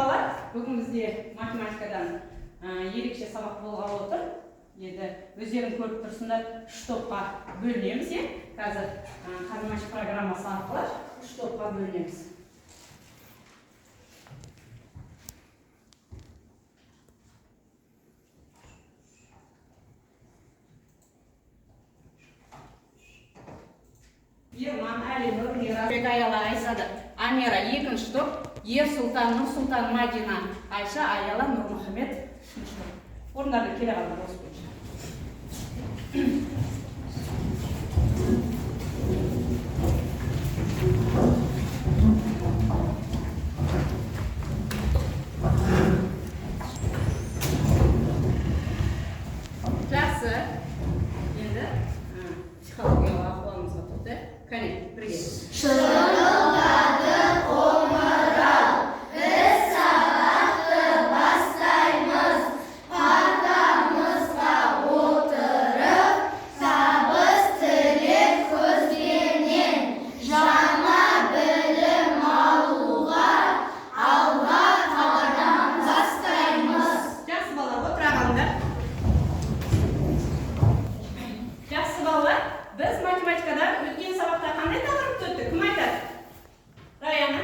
балалар, бүгін бізде математикадан ерекше сабақ болғалы отыр. Енді өздерің көріп тұрсыңдар, 3 топқа бөлінеміз. Қазір Қазмаш программасы арқылы 3 топқа бөлінеміз. Ерман, Әлинұр, Мира, Айала, Айсада, Амира 2-ші топ, Ерсұлтан, Нұрсұлтан, Мадина, Айша, Аяла, Нұрмұхамед 3-ші топ. Орындарды келе қалдар осы бойынша. Жақсы. Енді психологиялық ахуалымызға тоқты. Кәне, бірге. Шырылдады қоңырау, біз сабақты бастаймыз, партамызға отырып, табыс тілек көзденен, жаңа білім алуға, алға қадам бастаймыз. Жақсы балалар, отыра қалыңдар. Жақсы балалар, біз математикада өткен сабақта қандай тақырыпты өттік? Кім айтады? Раяна?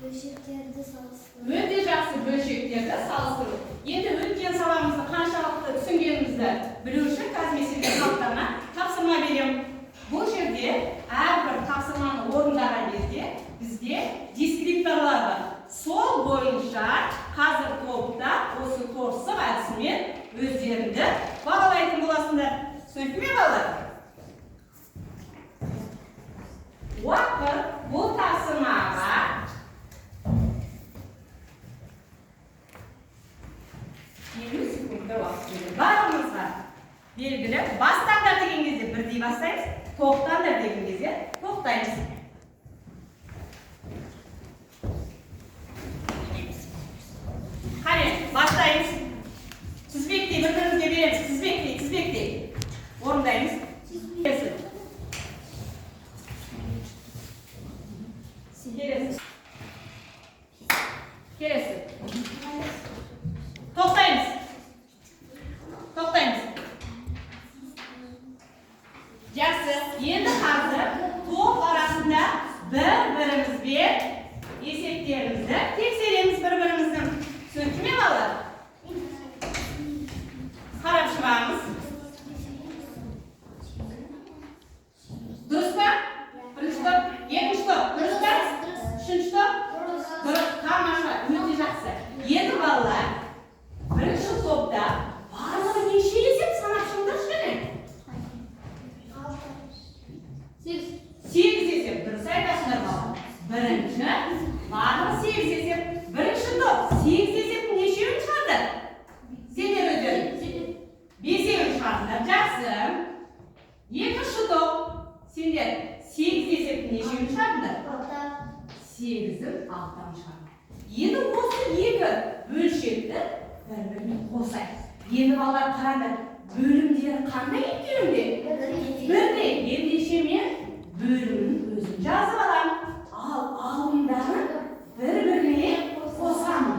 Бөлшектерді салыстыру. Өте жақсы, бөлшектерді салыстыру. Енді өткен сабағымызды қаншалықты түсінгенімізді білу үшін қазір мен сіздерге қалыптарына тапсырма беремін. Бұл жерде әрбір тапсырманы орындаған кезде бізде дескрипторлар бар. Сол бойынша қазір топта осы торсық әдісімен өздеріңді бағалайтын боласыңдар. Түсінікті ме балалар? Уақыт бұл тапсырмаға 50 секундта уақыт береді. Барлығымызға белгілі. Бастаңдар деген кезде бірдей бастаймыз, тоқтаңдар деген кезде тоқтаймыз. Қане, бастаймыз. Тізбектей, бір-бірімізге береміз. Тізбектей. Орындаймыз. Келесі. Тоқтаймыз. Жақсы. Енді қазір топ арасында бір-бірімізбен есептерімізді тексереміз бір-біріміздің. Түсінікті ме балалар? Қарап шығамыз. Дұрыс па? Бірінші топ, екінші топ. Дұрыс па? Үшінші топ? Дұрыс. Тамаша, өте жақсы. Енді балалар, бірінші топта барлығы неше есеп санап шығыңдаршы кәне? 8 есеп. Дұрыс айтасыңдар балалар. Бірінші, барлығы 8 есеп. Бірінші топ 8 есептің нешеуін шығарды? Сендер өздерің 5-еуін шығардыңдар. Жақсы. Екінші топ сендер 8 есептің нешеуін шығардыңдар? 8-ін 6-дан шығарды. Енді осы екі бөлшекті бір-біріне қосайық. Енді балалар қараңдар, бөлімдері қандай екеуінде? Бірдей. Ендеше мен бөлімнің өзін жазып аламын. Ал алымдарын бір-біріне қосамын.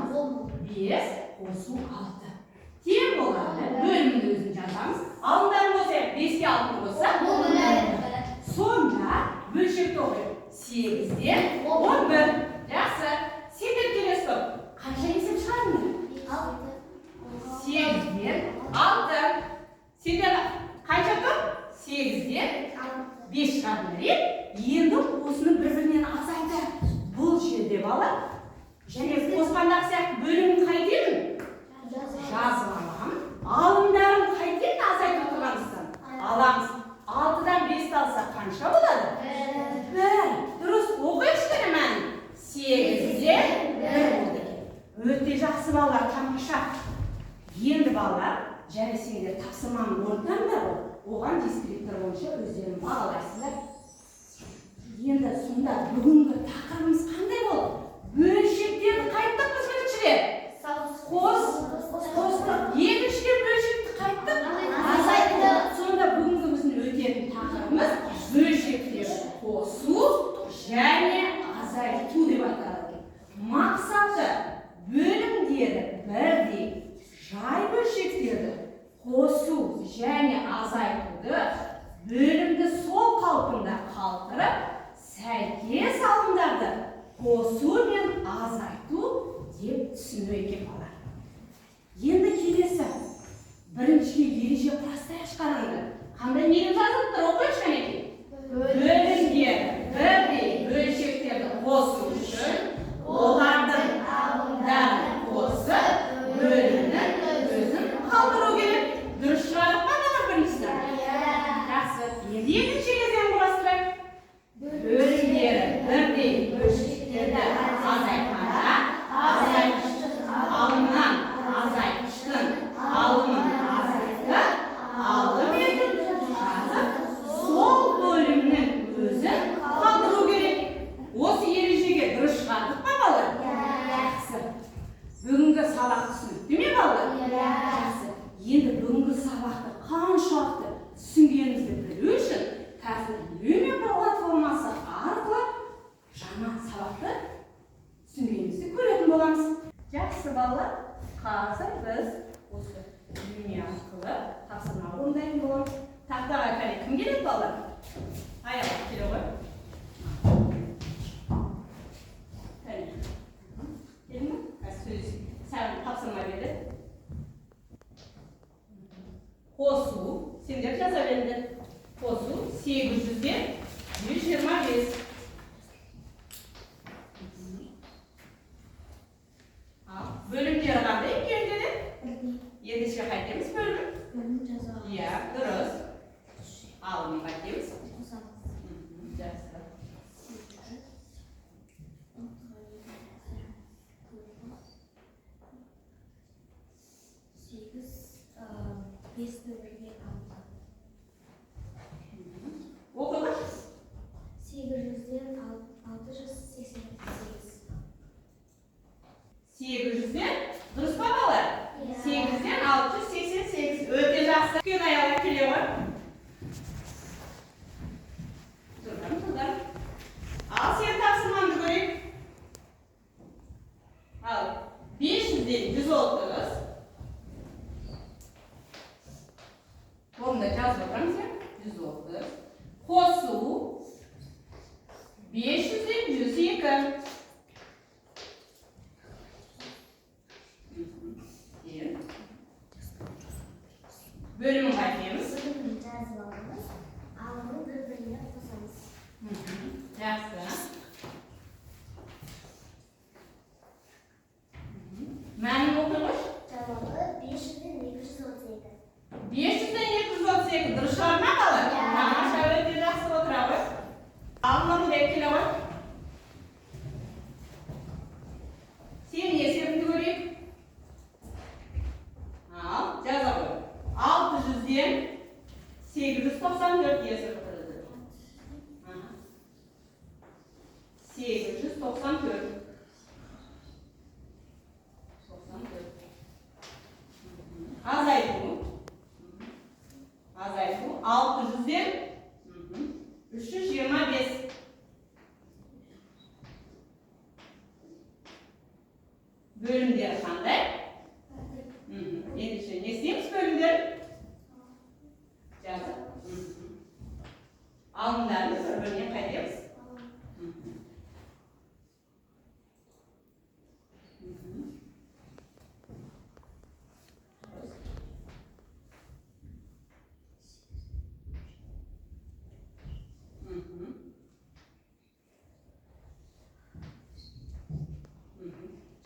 5 қосу 6. Тең болады. Бөлімнің өзін жазамыз. Алымдарын қосайық. 5-ке 6 қосса, сонда бөлшекті оқиық. 8-ден 11. Жақсы. Сендер келесі топ. Қанша есеп шығардыңдар? 8-ден 6. Сендер қанша топ? 8-ден 5 шығардыңдар. Енді осыны бір-бірінен азайды. Бұл жерде балалар, және қосқандағы сияқты бөлімін қайтемін? Жазып аламын. Алымдарын қайтемін азайтып отырғанымыздан? Аламыз. 6-дан 5-ті алсақ қанша болады? 1. Дұрыс, оқиықшы кәне мәні. 8-ден 1 болды. Өте жақсы балалар, тамаша. Енді балалар, және сендер тапсырманы орындаңдар ғой. Оған дескриптор бойынша өздерін бағалайсыңдар. Енді сонда бүгінгі тақырыбымыз қандай болды? Бөлшектерді қайттық біз біріншіден? Қостық. Екіншіден бөлшекті қайттық? Азайттық. Сонда бүгінгі біздің өтетін тақырыбымыз бөлшектерді қосу және азайту деп аталады. Мақсаты бөлшектерді қосу және азайтуды бөлімді сол қалпында қалдырып, сәйкес алымдарды қосу мен азайту деп түсінуге болады. Енді келесі бірінші ереже құрастырайықшы қараңдар. Қандай неге жазылып тұр? Оқайықшы қанекей. Бөлімдер бірдей бөлшектерді қосу үшін олардың алымдарын қосып, бөлімнің өзін қалдыру керек. Дұрыс шығардық па мына біріншісі? Жақсы. Енді екінші кезең құрастырайық. Бөлімдері бірдей бөлшектерді азайтқанда, азайтқыштың алымнан азайтқыштың алымын азайтып, алым етіп жазып, сол бөлімнің өзін қалдыру керек. Осы ережеге дұрыс шығардық па балалар? Жақсы. Бүгінгі сабақ түсінікті ме балалар? Жақсы. Енді бүгінгі сабақты қаншалықты түсінгенімізді білу үшін тәсілдеме платформасы арқылы жаңа сабақты түсінгенімізді көретін боламыз. Жақсы балалар, қазір біз осы үйме арқылы тапсырма орындайтын боламыз. Тақтаға қане кім келеді балалар? Аяқ келе ғой. Кәне. Келдің ме? Сөз сәл тапсырма берді. Қосу, сендер жаза беріңдер. Қосу 800-ден 125. Бөлімдері қандай екен деді? Ендеше қайтеміз бөлім? Бөлім жаза. Иә, дұрыс. Алымын қайтеміз? Жақсы. Оқылы? 800-ден 688. 800-ден дұрыс па балалар? 8-ден 688. Өте жақсы. Үлкен аяққа келе ғой. Тұрдым. Ал сен тапсырмаңды көрейік. Ал 500-ден 130. Онда жазып отырмын сен. 130. Қосу 500-ден 102. Bölümü kaydediyoruz. Bölümün жазып аламыз. Алымын бір-біріне қосамыз. Жақсы. Мәнін оқылыш? Жауабы 500-ден 232. 500-ден 232. Дұрыс шығар ма қалай? Тамаша, өте жақсы отыра ғой. Алымын деп келе ғой. Сен есебіңді көрейік. Ал, жаза ғой. 600-ден 894 есіп тұрды. 894. Azaytу. 600-ден 325. Bölümdері қандай? Ендеше не істейміз бөлімдер? Жазып. Алымдарды бір-біріне қайтеміз.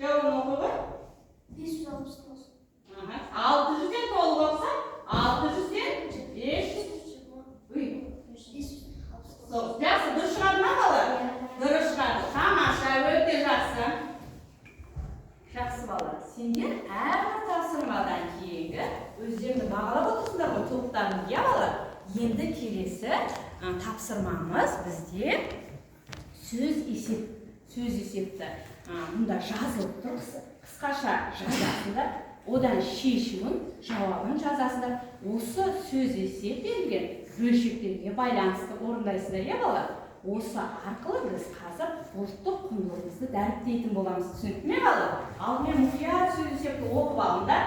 Жауабын оқы ғой. 569. 600-ден толық оқса, 600-ден 500. Жақсы, дұрыс шығарды ма балалар? Дұрыс шығарды. Тамаша, өте жақсы. Жақсы балалар, сендер әрбір тапсырмадан кейінгі өздеріңді бағалап отырсыңдар ғой толықтарын, иә балалар? Енді келесі тапсырмамыз бізде сөз есепті. Мұнда жазылып тұр, қысқаша жазасыңдар, одан шешімін, жауабын жазасыңдар. Осы сөз есеп берілген бөлшектерге байланысты орындайсыздар, иә балалар? Осы арқылы біз қазір ұлттық құндылығымызды дәріптейтін боламыз. Түсінікті ме балалар? Ал мен мұқият сөз есепті оқып алыңдар.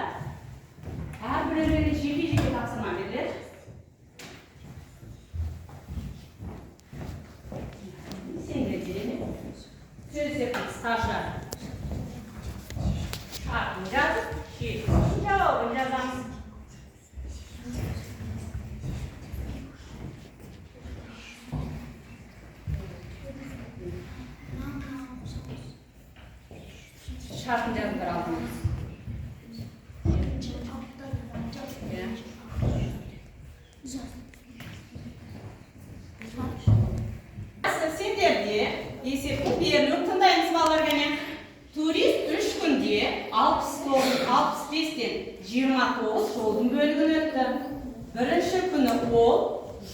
şartını yazıp aldınız. Senderde esepni berilip tındayımız ballar gene. Turist 3 günde 65'ten 29 жолдың bölігін өтті. Бірінші күні ол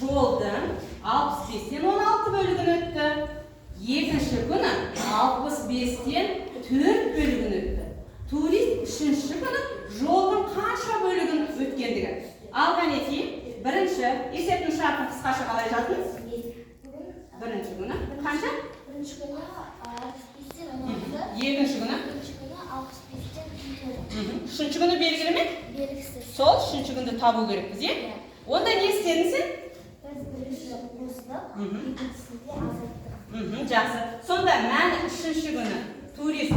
жолдың 65-тен 16 бөлігін өтті. Екінші күні 65-тен 4 бөлігін өтті. Турист үшінші күні жолдың қанша бөлігін өткендігі. Алған етейін, бірінші есептің шартын қысқаша қалай жаздыңыз? Бірінші күні қанша? Бірінші күні 65-тен 16. Екінші күні? Екінші күні 65-тен 4. Үшінші күні белгілі ме? Белгісіз. Сол үшінші күнді табу керекпіз, е? Онда не істедің сен? Біз бірінші қостық, екіншісінде азайттық. Жақсы. Сонда мәні үшінші күні турист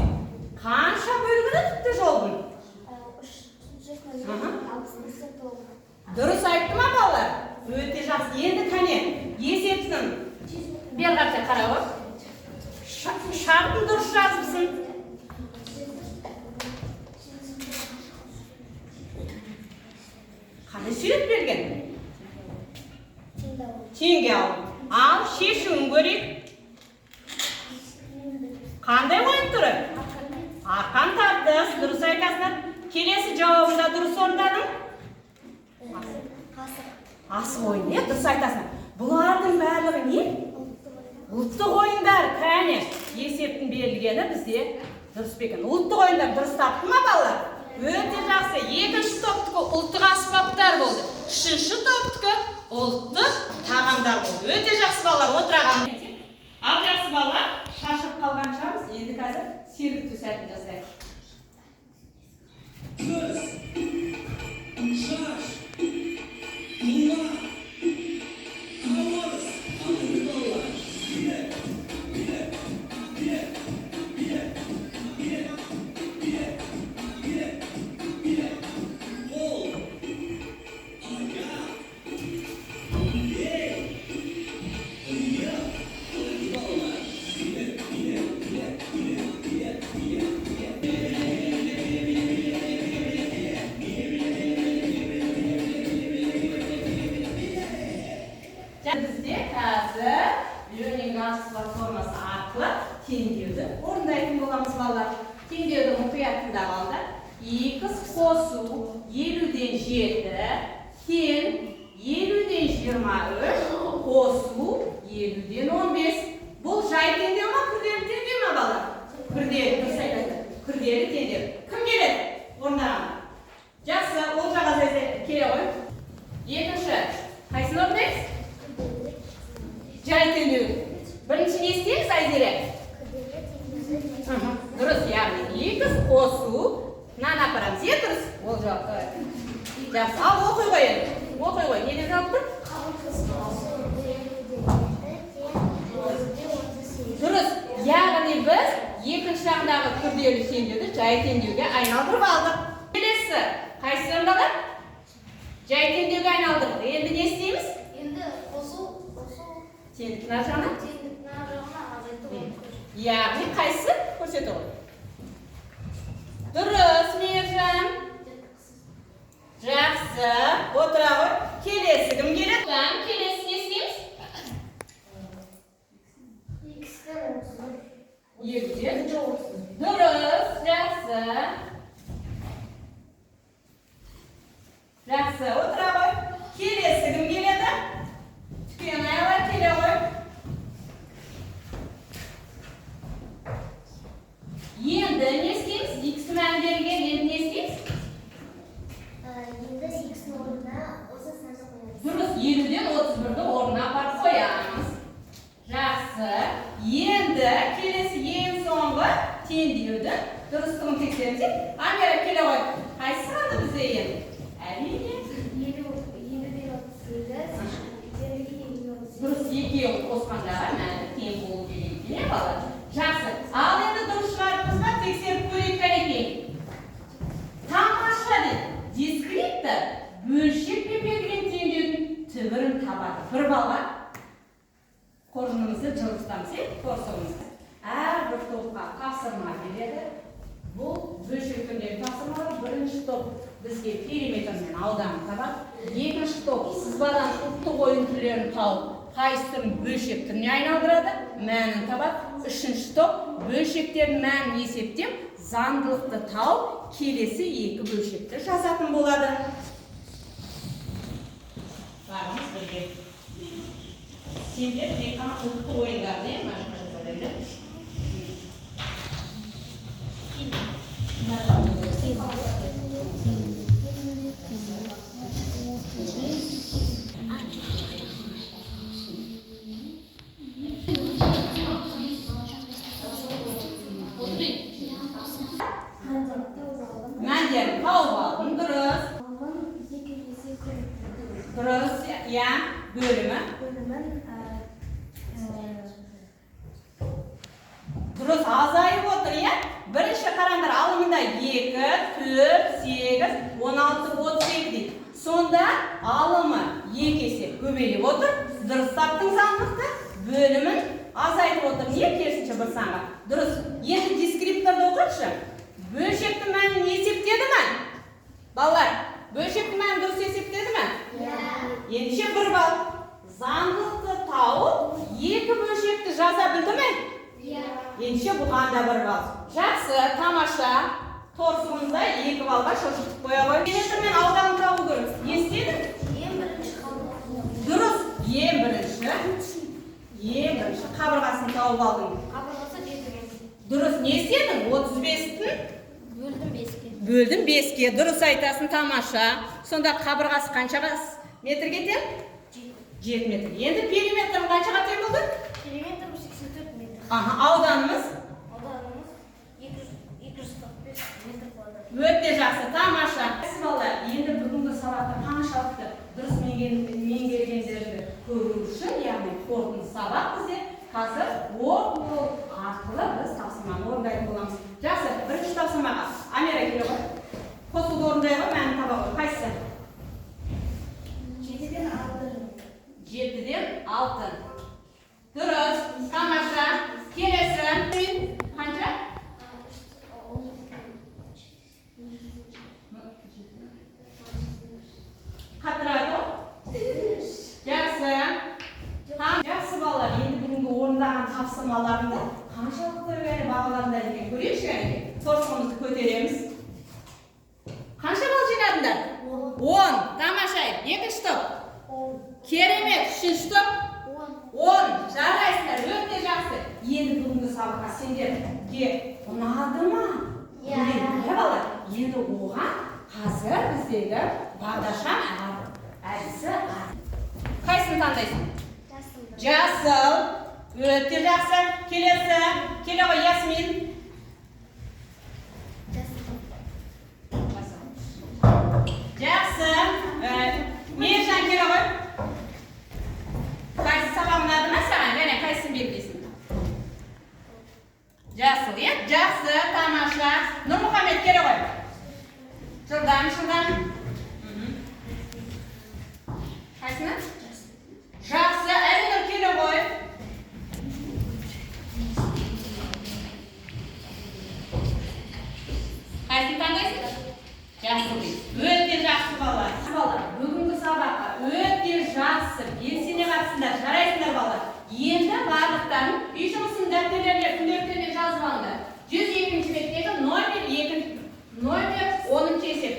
қанша бөлігін өтіпті жолдың? Үшінші күні 65-тен 9. Дұрыс айтты ма балалар? Өте жақсы. Енді кәне есептің бер қарсы қарап ой. Шартын дұрыс жазыпсың. Қандай сурет берген? Теңге ал. Ал шешуін көрейік. Қандай ойын түрі? Арқан тартыс, дұрыс айтасыңдар. Келесі жауабында дұрыс орындадың? Асық ойын, не? Дұрыс айтасыңдар. Бұлардың барлығы не? Ұлттық ойындар, кәне. Есептің берілгені бізде дұрыс бекен. Ұлттық ойындар дұрыс тапты ма балалар? Өте жақсы. Екінші топтікі ұлттық аспаптар болды. Үшінші топтікі ұлттық тағамдар болды. Өте жақсы балалар, отыраған. Ал жақсы балалар, шашып қалған шығармыз. Енді қазір сергіту сәтін жасайық. Көз, шаш, мула, ауыз, алды балалар. Bizde қазір learning arts платформасы арқылы теңдеуді орындайтын боламыз балалар. Теңдеуді мұқият тыңдап алды. 2 қосу 50-ден 7 тең 50-ден 23 қосу 50-ден 15. Бұл жай теңдеу ма, күрделі теңдеу ма балалар? Күрделі, дұрыс айтасыздар. Күрделі теңдеу. Кім келеді? Орындаған. Жақсы, ол жаға келе ғой. Екінші, қайсыны орындайсыз? Жай теңдеу. Бірінші не істейміз, Айзере? Дұрыс, яғни 2 қосу. Мынаны апарамыз, е дұрыс? Ол жауап. Жақсы, ал оқи ғой енді. Оқи ғой, неден жауап тұр? Дұрыс, яғни біз екінші жағындағы күрделі теңдеуді жай теңдеуге айналдырып алдық. Келесі, қайсы орындалар? Жай теңдеуге айналдырдық. Енді не істейміз? Енді қосу Теңдік нар жағына? теңдік нар жағына азайту. Яғни қайсы? Көрсеті ғой. Дұрыс, Мейіржан. Жақсы, отыра ғой. Келесі кім келеді? Келесі не істейміз? Егізден 30. Дұрыс, жақсы. Жақсы, отыра ғой. Келесі кім келеді? Түкен аялар келе ғой. Енді не істейміз? X мән берген, енді не істейміз? Енді X-ні орнына осы санды қоямыз. Дұрыс, 50-ден 31-ді орнына апарып қоямыз. Жақсы. Енді келесі ең соңғы теңдеудің дұрыстығын тексерсек, Амира келе ғой. Қайсы қалды бізде енді? Әрине. Дұрыс, екеуін қосқандағы мәні тең болу керек не балалар? Жақсы. Ал енді дұрысшыларымызға тексеріп көрейік кәнекей. Тамаша дейді. Дискриптор бөлшекпен берілген теңдеудің түбірін табады. Бір балға қоржынымызды жылыстамыз, қорсығымызды. Әрбір топқа тапсырма береді. Бұл топ бізге периметр мен ауданын табады. Екінші топ сызбадан ұлттық ойын түрлерін тауып, қайсының бөлшек түріне айналдырады, мәнін табады. Үшінші топ бөлшектердің мәнін есептеп, заңдылықты тауып, келесі екі бөлшекті жазатын болады. Барымыз бірге. Сендер тек қана ұлттық ойындарды машқа жазады. Мәндерін тауып алдым, дұрыс. Дұрыс, иә, бөлімі. Дұрыс, азайып отыр, иә? Бірінші қараңдар, алымында 2, 4, 8, 16, 32 дейді. Сонда алымы 2 есе көбейіп отыр. Дұрыс таптың заңдылықты, бөлімін азайып отыр. Не керісінше бір санға? Дұрыс. Енді дискрипторды оқыршы. Бөлшектің мәнін есептеді ме? Балалар, бөлшектің мәнін дұрыс есептеді ме? Ендеше 1 балл. Заңдылықты тауып, 2 бөлшекті жаза білді ме? Ендеше бұған да 1 балл. Жақсы, тамаша. Торсығымызда 2 балға шошықтық қоя қой. Периметр мен ауданын табу керек. Не істедің? Ең бірінші қабырғасын. Дұрыс. Ең бірінші қабырғасын тауып алдың. Қабырғасы 7. Дұрыс. Не істедің? 35-тің Бөлдім 5-ке. бөлдім 5-ке. Дұрыс айтасың, тамаша. Сонда қабырғасы қаншаға метрге тең? 7 метр. Енді периметрін қаншаға тең болды? Периметр 84 метр. Ауданымыз? Ауданымыз 245 метр квадрат. Өте жақсы, тамаша. Балалар, енді бүгінгі сабақта қаншалықты дұрыс меңгергендерді көру үшін, яғни қорытынды сабақ бізде қазір оқу арқылы біз тапсырманы орындайтын боламыз. Жақсы, бірінші тапсырмаға Амира келе ғой. Қосуды орындай ғой, мәнін таба ғой. Қайсысы? 7-ден 6. 7-ден 6. Дұрыс, тамаша. Келесі. Қанша? Қатырады ғой? Жақсы. Жақсы балалар, енді бүгінгі орындаған тапсырмаларында қаншалықты бағаларында деген көрейікші. Торсығымызды көтереміз. Қанша балл жинадыңдар? 10. Тамаша. Екінші топ. Керемет. Үшінші топ. 10. Жарайсыңдар, өте жақсы. Енді бүгінгі сабаққа сендерге ұнады ма? Иә балалар. Енді оған қазір біздегі бағдаршам әдісі. Қайсыны таңдайсың? Жасыл. Өте жақсы. Келесі. Келе ғой, Ясмин. Жақсы. Мержан келе ғой. Қайсы сабағын ұнады ма саған? Және қайсысын белгілейсің? Жасыл, е? Жақсы, тамаша. Нұрмұхамед келе ғой. Жылдан. Қайсыны? Жақсы, Әлинұр келе ғой. Қайсыны таңдайсың? Жақсы дейді. Өте жақсы балалар. Бүгінгі сабаққа өте жақсы белсене қатысыңдар, жарайсыңдар балалар. Енді барлықтарын үй жұмысын дәптерлеріне, күнделіктеріне жазып алыңдар. 102-ші беттегі номер 10-ші есеп.